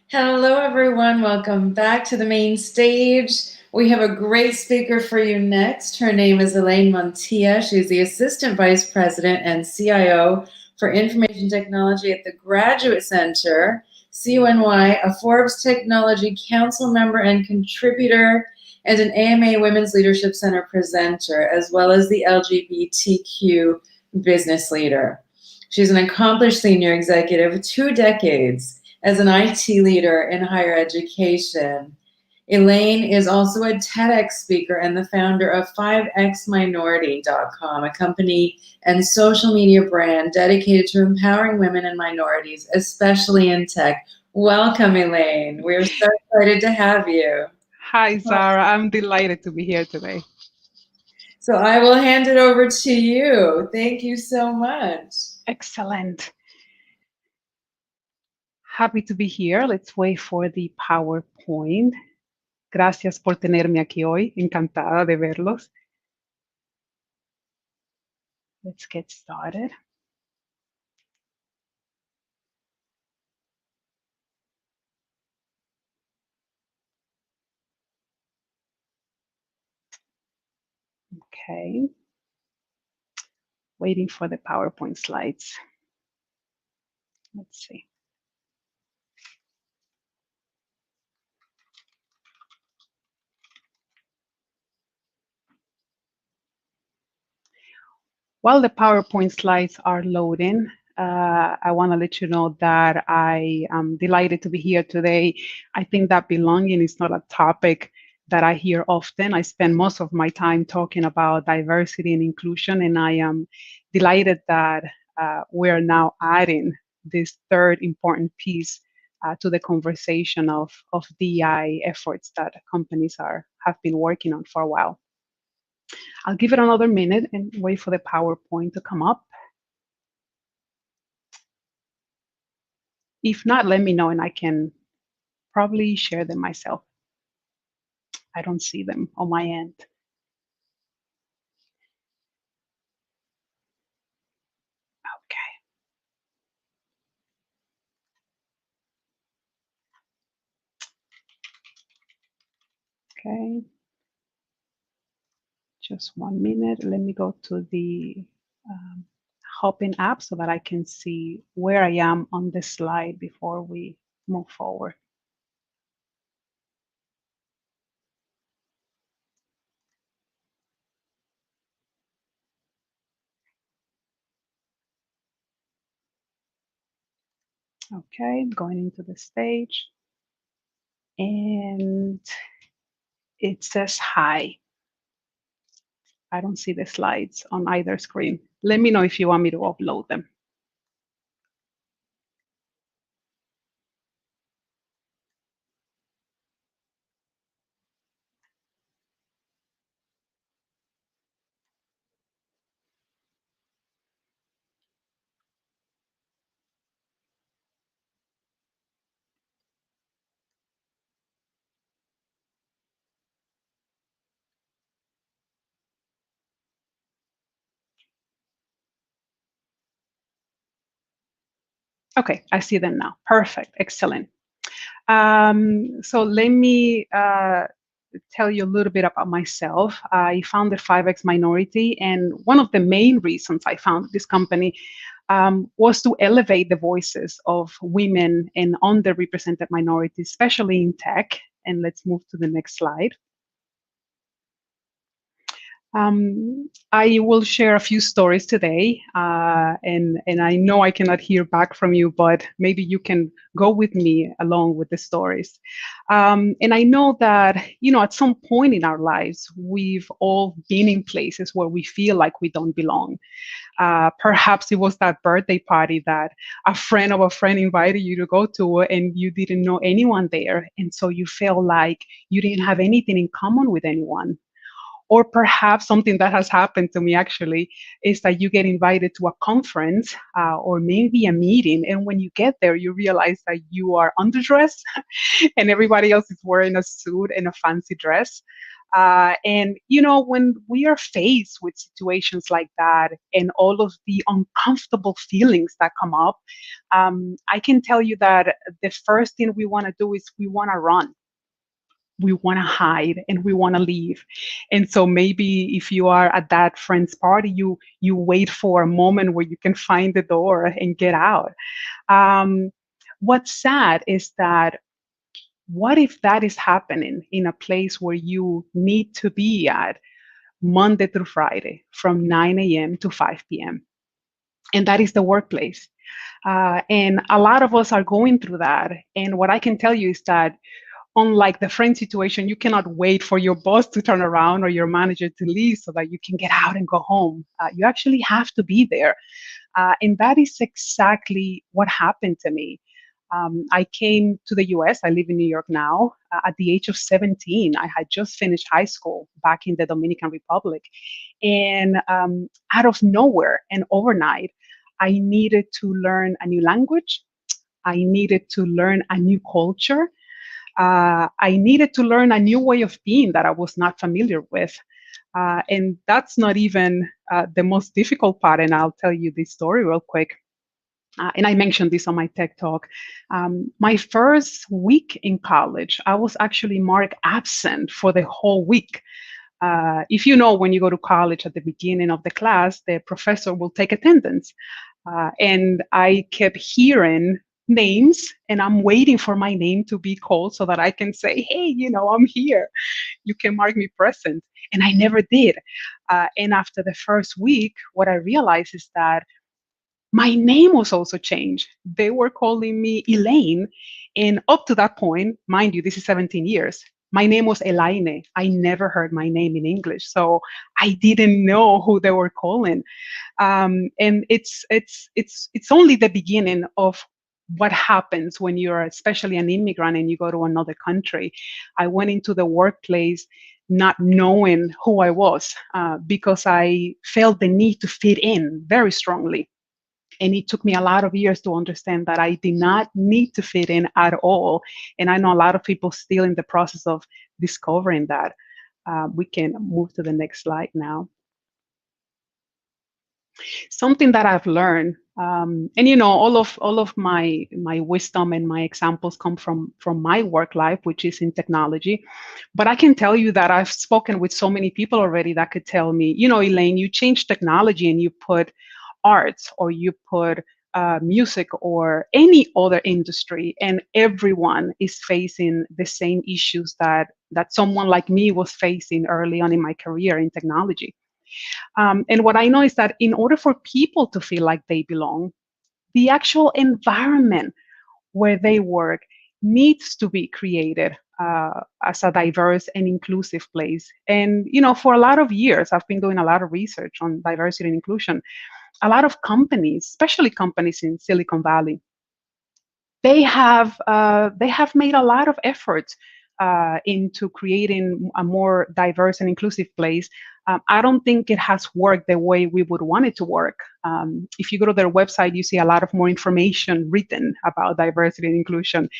Hello, everyone. Welcome back to the main stage. We have a great speaker for you next. Her name is Elaine Montilla. She's the Assistant Vice President and CIO for Information Technology at the Graduate Center, CUNY, a Forbes Technology Council member and contributor, and an AMA Women's Leadership Center presenter, as well as the LGBTQ business leader. She's an accomplished senior executive with 2 decades as an IT leader in higher education. Elaine is also a TEDx speaker and the founder of 5xminority.com, a company and social media brand dedicated to empowering women and minorities, especially in tech. Welcome, Elaine. We're so excited to have you. Hi, Zara. I'm delighted to be here today. So I will hand it over to you. Thank you so much. Excellent. Happy to be here. Let's wait for the PowerPoint. Gracias por tenerme aquí hoy. Encantada de verlos. Let's get started. Okay. Waiting for the PowerPoint slides. Let's see. While the PowerPoint slides are loading, I want to let you know that I am delighted to be here today. I think that belonging is not a topic that I hear often. I spend most of my time talking about diversity and inclusion, and I am delighted that we're now adding this third important piece to the conversation of DEI efforts that companies have been working on for a while. I'll give it another minute and wait for the PowerPoint to come up. If not, let me know and I can probably share them myself. I don't see them on my end. Okay. Just 1 minute. Let me go to the Hopin app so that I can see where I am on this slide before we move forward. Okay, going into the stage. And it says hi. I don't see the slides on either screen. Let me know if you want me to upload them. Okay, I see them now. Perfect, excellent. So let me tell you a little bit about myself. I founded 5X Minority, and one of the main reasons I founded this company was to elevate the voices of women and underrepresented minorities, especially in tech. And let's move to the next slide. I will share a few stories today, and I know I cannot hear back from you, but maybe you can go with me along with the stories. And I know that, at some point in our lives, we've all been in places where we feel like we don't belong. Perhaps it was that birthday party that a friend of a friend invited you to go to, and you didn't know anyone there, and so you felt like you didn't have anything in common with anyone. Or perhaps something that has happened to me actually is that you get invited to a conference or maybe a meeting. And when you get there, you realize that you are underdressed and everybody else is wearing a suit and a fancy dress. And when we are faced with situations like that and all of the uncomfortable feelings that come up, I can tell you that the first thing we want to do is we want to run, we want to hide, and we want to leave. And so maybe if you are at that friend's party, you wait for a moment where you can find the door and get out. um, what's sad is that, what if that is happening in a place where you need to be at Monday through Friday from 9 a.m. to 5 p.m.? And that is the workplace. And a lot of us are going through that. And what I can tell you is that, unlike the friend situation, you cannot wait for your boss to turn around or your manager to leave so that you can get out and go home. You actually have to be there. And that is exactly what happened to me. I came to the US. I live in New York now. At the age of 17, I had just finished high school back in the Dominican Republic. And out of nowhere and overnight, I needed to learn a new language. I needed to learn a new culture. I needed to learn a new way of being that I was not familiar with. And that's not even the most difficult part. And I'll tell you this story real quick. And I mentioned this on my TED Talk. My first week in college, I was actually marked absent for the whole week. If you know, when you go to college at the beginning of the class, the professor will take attendance. And I kept hearing names, and I'm waiting for my name to be called so that I can say, hey, I'm here. You can mark me present. And I never did. And after the first week, what I realized is that my name was also changed. They were calling me Elaine. And up to that point, mind you, this is 17 years, my name was Elaine. I never heard my name in English. So I didn't know who they were calling. And it's only the beginning of what happens when you're especially an immigrant and you go to another country. I went into the workplace not knowing who I was, because I felt the need to fit in very strongly. And it took me a lot of years to understand that I did not need to fit in at all. And I know a lot of people still in the process of discovering that. We can move to the next slide now. Something that I've learned, and all of my wisdom and my examples come from my work life, which is in technology. But I can tell you that I've spoken with so many people already that could tell me, Elaine, you change technology and you put arts, or you put music, or any other industry, and everyone is facing the same issues that someone like me was facing early on in my career in technology. And what I know is that in order for people to feel like they belong, the actual environment where they work needs to be created as a diverse and inclusive place. And, for a lot of years, I've been doing a lot of research on diversity and inclusion. A lot of companies, especially companies in Silicon Valley, they have made a lot of efforts into creating a more diverse and inclusive place. I don't think it has worked the way we would want it to work. If you go to their website, you see a lot of more information written about diversity and inclusion,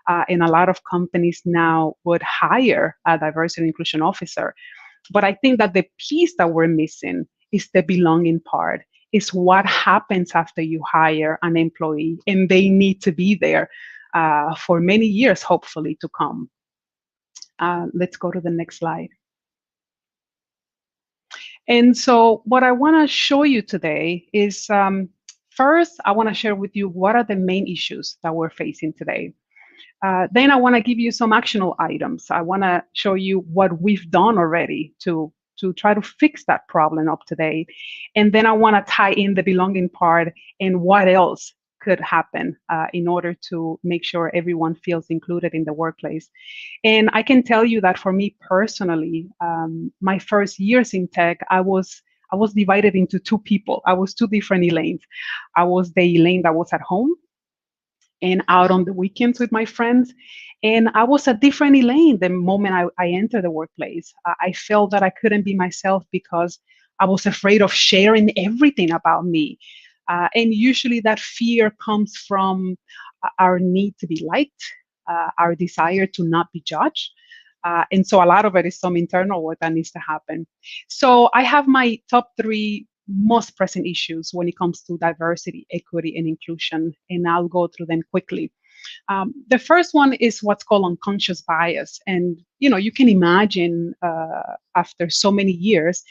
and a lot of companies now would hire a diversity and inclusion officer. But I think that the piece that we're missing is the belonging part. Is what happens after you hire an employee, and they need to be there for many years, hopefully, to come. Let's go to the next slide. And so what I want to show you today is, first, I want to share with you what are the main issues that we're facing today. Then I want to give you some actionable items. I want to show you what we've done already to try to fix that problem up to date. And then I want to tie in the belonging part and what else could happen in order to make sure everyone feels included in the workplace. And I can tell you that for me personally, my first years in tech, I was divided into two people. I was two different Elaines. I was the Elaine that was at home and out on the weekends with my friends. And I was a different Elaine the moment I entered the workplace. I felt that I couldn't be myself because I was afraid of sharing everything about me. And usually that fear comes from our need to be liked, our desire to not be judged. And so a lot of it is some internal work that needs to happen. So I have my top three most pressing issues when it comes to diversity, equity, and inclusion, and I'll go through them quickly. The first one is what's called unconscious bias. And, you can imagine after so many years,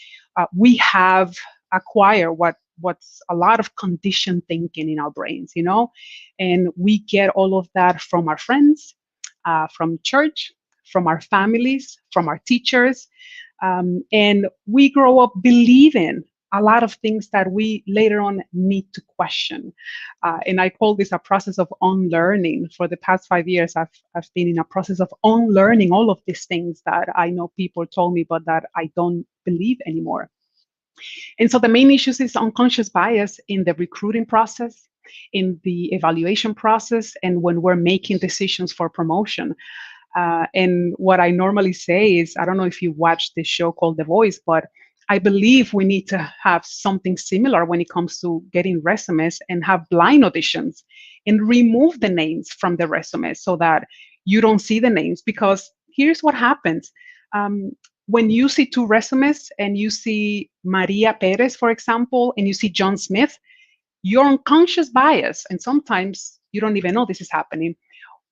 we have acquired what's a lot of conditioned thinking in our brains, and we get all of that from our friends, from church, from our families, from our teachers. And we grow up believing a lot of things that we later on need to question. And I call this a process of unlearning. For the past 5 years, I've been in a process of unlearning all of these things that I know people told me, but that I don't believe anymore. And so the main issues is unconscious bias in the recruiting process, in the evaluation process, and when we're making decisions for promotion. And what I normally say is, I don't know if you watched this show called The Voice, but I believe we need to have something similar when it comes to getting resumes and have blind auditions and remove the names from the resumes so that you don't see the names. Because here's what happens. When you see two resumes and you see Maria Perez, for example, and you see John Smith, your unconscious bias, and sometimes you don't even know this is happening,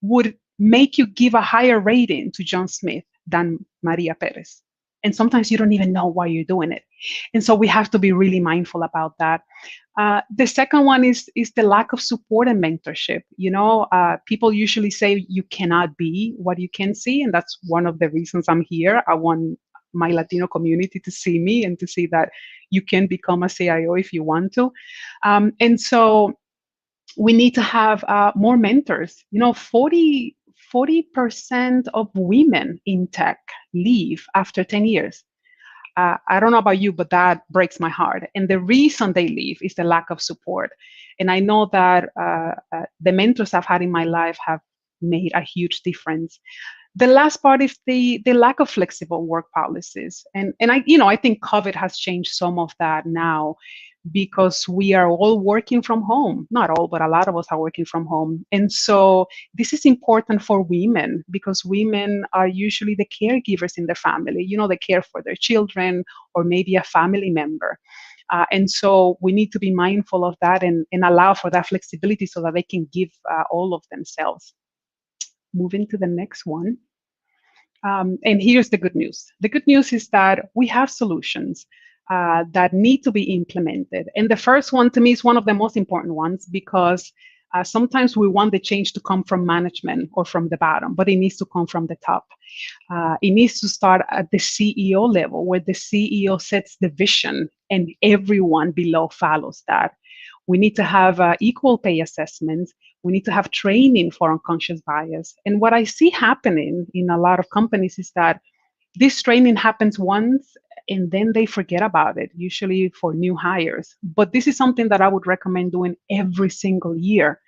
would make you give a higher rating to John Smith than Maria Perez. And sometimes you don't even know why you're doing it. And so we have to be really mindful about that. The second one is the lack of support and mentorship. People usually say you cannot be what you can see. And that's one of the reasons I'm here. I want my Latino community to see me and to see that you can become a CIO if you want to. And so we need to have more mentors. 40% of women in tech leave after 10 years. I don't know about you, but that breaks my heart. And the reason they leave is the lack of support. And I know that the mentors I've had in my life have made a huge difference. The last part is the lack of flexible work policies. And I think COVID has changed some of that now, because we are all working from home. Not all, but a lot of us are working from home. And so this is important for women, because women are usually the caregivers in the family. They care for their children or maybe a family member. And so we need to be mindful of that and allow for that flexibility so that they can give all of themselves. Moving to the next one. And here's the good news. The good news is that we have solutions that need to be implemented. And the first one, to me, is one of the most important ones, because sometimes we want the change to come from management or from the bottom, but it needs to come from the top. It needs to start at the CEO level, where the CEO sets the vision and everyone below follows that. We need to have equal pay assessments. We need to have training for unconscious bias. And what I see happening in a lot of companies is that this training happens once and then they forget about it, usually for new hires. But this is something that I would recommend doing every single year.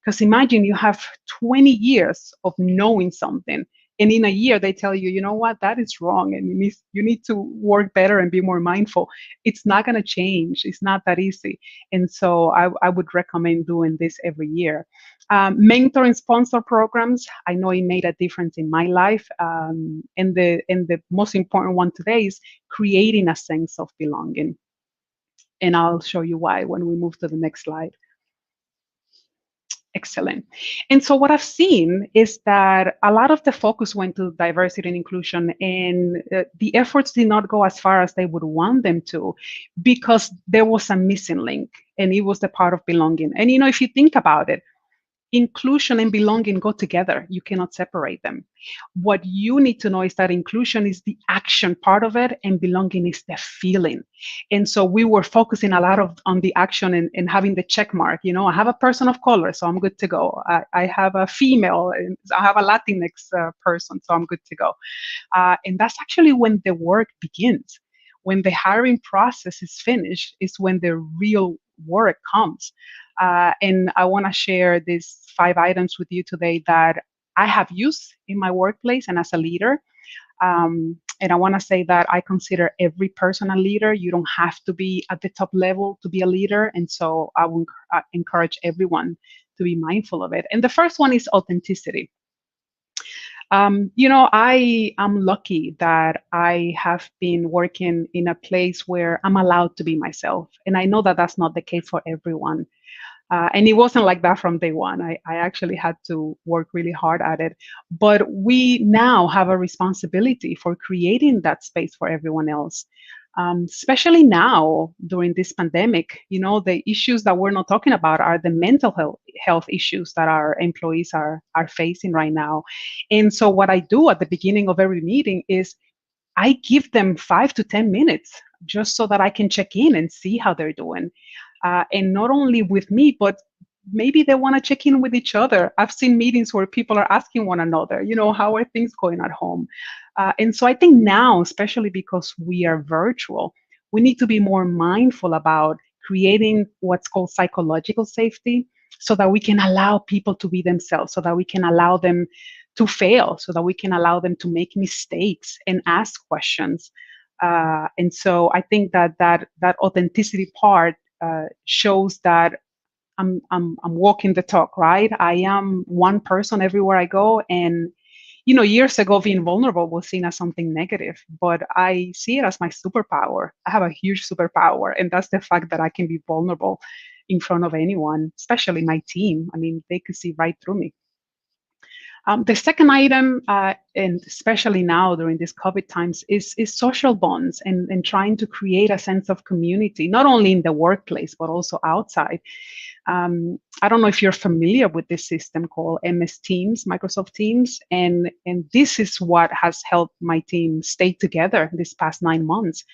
Because imagine you have 20 years of knowing something, and in a year they tell you, you know what, that is wrong, and you need to work better and be more mindful. It's not going to change. It's not that easy. And so I would recommend doing this every year. Mentor and sponsor programs, I know it made a difference in my life. And the most important one today is creating a sense of belonging. And I'll show you why when we move to the next slide. Excellent. And so what I've seen is that a lot of the focus went to diversity and inclusion, and the efforts did not go as far as they would want them to, because there was a missing link, and it was the part of belonging. And if you think about it, inclusion and belonging go together. You cannot separate them. What you need to know is that inclusion is the action part of it, and belonging is the feeling. And so we were focusing a lot on the action and having the check mark. I have a person of color, so I'm good to go. I have a female, and I have a Latinx person, so I'm good to go. And that's actually when the work begins. When the hiring process is finished is when the real work comes. And I want to share these 5 items with you today that I have used in my workplace and as a leader. And I want to say that I consider every person a leader. You don't have to be at the top level to be a leader. And so I will encourage everyone to be mindful of it. And the first one is authenticity. I am lucky that I have been working in a place where I'm allowed to be myself. And I know that that's not the case for everyone. And it wasn't like that from day one. I actually had to work really hard at it. But we now have a responsibility for creating that space for everyone else. Especially now during this pandemic, the issues that we're not talking about are the mental health issues that our employees are facing right now. And so what I do at the beginning of every meeting is I give them 5 to 10 minutes just so that I can check in and see how they're doing. And not only with me, but maybe they want to check in with each other. I've seen meetings where people are asking one another, how are things going at home? And so I think now, especially because we are virtual, we need to be more mindful about creating what's called psychological safety so that we can allow people to be themselves, so that we can allow them to fail, so that we can allow them to make mistakes and ask questions. And so I think that authenticity part shows that I'm walking the talk, right? I am one person everywhere I go, and years ago, being vulnerable was seen as something negative, but I see it as my superpower. I have a huge superpower, and that's the fact that I can be vulnerable in front of anyone, especially my team. I mean, they could see right through me. The second item, and especially now during these COVID times, is social bonds and trying to create a sense of community, not only in the workplace, but also outside. I don't know if you're familiar with this system called MS Teams, Microsoft Teams, and this is what has helped my team stay together this past 9 months.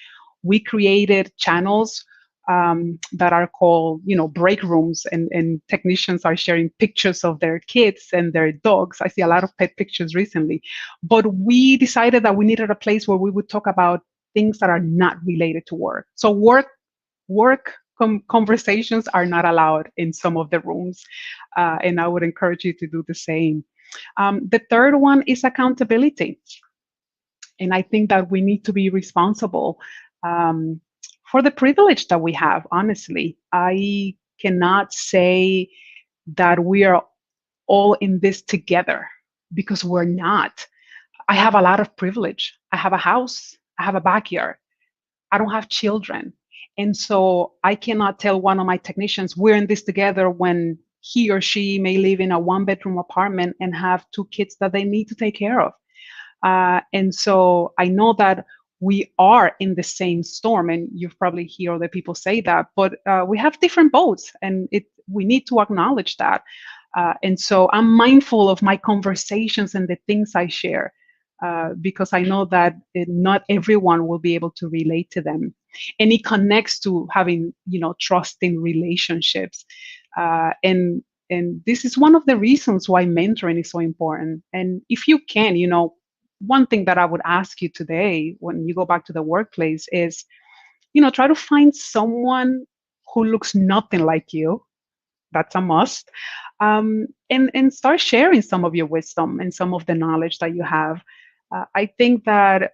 We created channels that are called, break rooms, and technicians are sharing pictures of their kids and their dogs. I see a lot of pet pictures recently, but we decided that we needed a place where we would talk about things that are not related to work. So work conversations are not allowed in some of the rooms, and I would encourage you to do the same. The third one is accountability, and I think that we need to be responsible for the privilege that we have. Honestly, I cannot say that we are all in this together, because we're not. I have a lot of privilege. I have a house, I have a backyard, I don't have children. And so I cannot tell one of my technicians, we're in this together, when he or she may live in a 1-bedroom apartment and have 2 kids that they need to take care of. And so I know that we are in the same storm, and you've probably heard other people say that, but we have different boats, and we need to acknowledge that. And so I'm mindful of my conversations and the things I share, because I know that not everyone will be able to relate to them. And it connects to having, trusting relationships. And this is one of the reasons why mentoring is so important. And if you can, one thing that I would ask you today when you go back to the workplace is, try to find someone who looks nothing like you. That's a must. And start sharing some of your wisdom and some of the knowledge that you have. I think that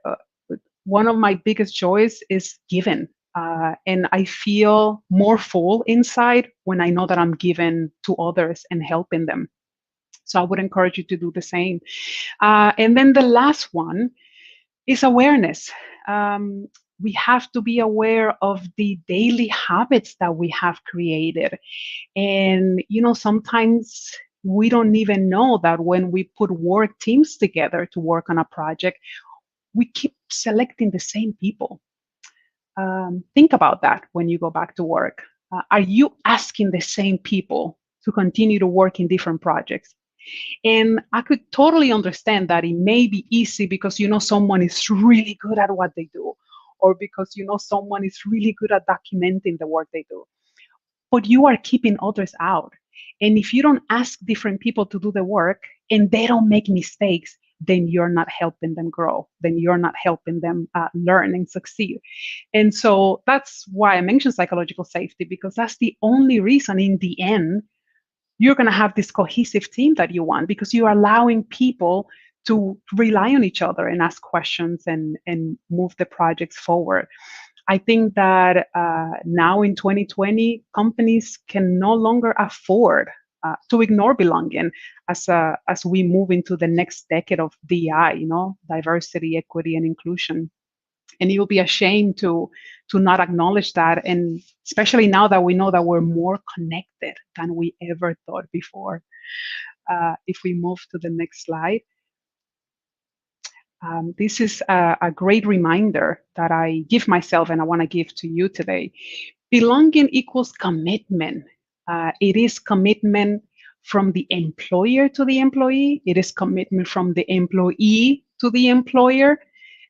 one of my biggest joys is giving. And I feel more full inside when I know that I'm giving to others and helping them. So I would encourage you to do the same. And then the last one is awareness. We have to be aware of the daily habits that we have created. And, sometimes we don't even know that when we put work teams together to work on a project, we keep selecting the same people. Think about that when you go back to work. Are you asking the same people to continue to work in different projects? And I could totally understand that it may be easy because someone is really good at what they do, or because someone is really good at documenting the work they do. But you are keeping others out. And if you don't ask different people to do the work and they don't make mistakes, then you're not helping them grow. Then you're not helping them learn and succeed. And so that's why I mentioned psychological safety, because that's the only reason in the end you're going to have this cohesive team that you want, because you're allowing people to rely on each other and ask questions and move the projects forward. I think that now in 2020, companies can no longer afford to ignore belonging as we move into the next decade of DEI, diversity, equity, and inclusion. And you'll be ashamed to not acknowledge that, and especially now that we know that we're more connected than we ever thought before. If we move to the next slide. This is a great reminder that I give myself and I want to give to you today. Belonging equals commitment. It is commitment from the employer to the employee. It is commitment from the employee to the employer.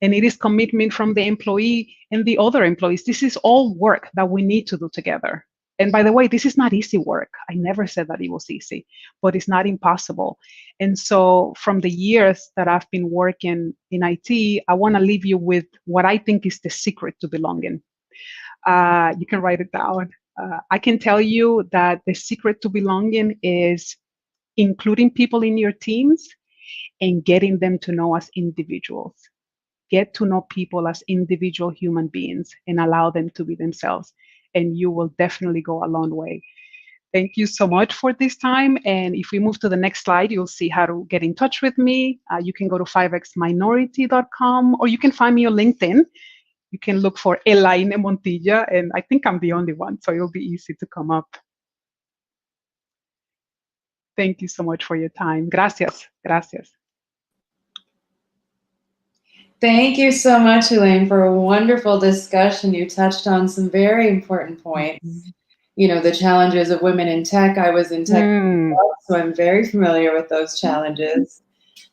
And it is commitment from the employee and the other employees. This is all work that we need to do together. And by the way, this is not easy work. I never said that it was easy, but it's not impossible. And so from the years that I've been working in IT, I want to leave you with what I think is the secret to belonging. You can write it down. I can tell you that the secret to belonging is including people in your teams and getting them to know as individuals. Get to know people as individual human beings and allow them to be themselves. And you will definitely go a long way. Thank you so much for this time. And if we move to the next slide, you'll see how to get in touch with me. You can go to 5xminority.com, or you can find me on LinkedIn. You can look for Elaine Montilla, and I think I'm the only one, so it'll be easy to come up. Thank you so much for your time. Gracias. Gracias. Thank you so much, Elaine, for a wonderful discussion. You touched on some very important points. The challenges of women in tech. I was in tech, so I'm very familiar with those challenges.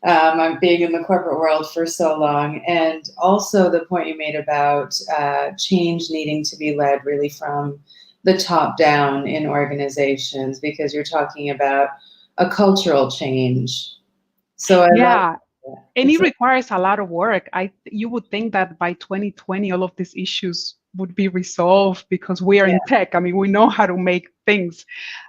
I'm being in the corporate world for so long. And also the point you made about change needing to be led really from the top down in organizations, because you're talking about a cultural change. So and it requires a lot of work. You would think that by 2020, all of these issues would be resolved because we are in tech. I mean, we know how to make things,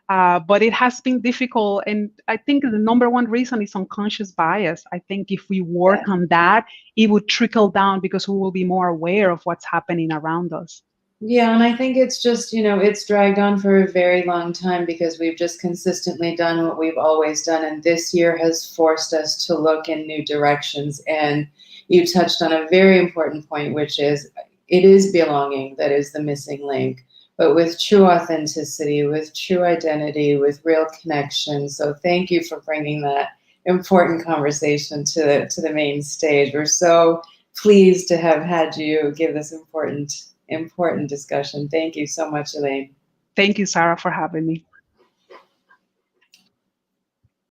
but it has been difficult. And I think the number one reason is unconscious bias. I think if we work on that, it would trickle down because we will be more aware of what's happening around us. Yeah, and I think it's just, it's dragged on for a very long time because we've just consistently done what we've always done. And this year has forced us to look in new directions. And you touched on a very important point, which is it is belonging that is the missing link, but with true authenticity, with true identity, with real connection. So thank you for bringing that important conversation to the main stage. We're so pleased to have had you give this important discussion. Thank you so much, Elaine. Thank you, Sarah, for having me.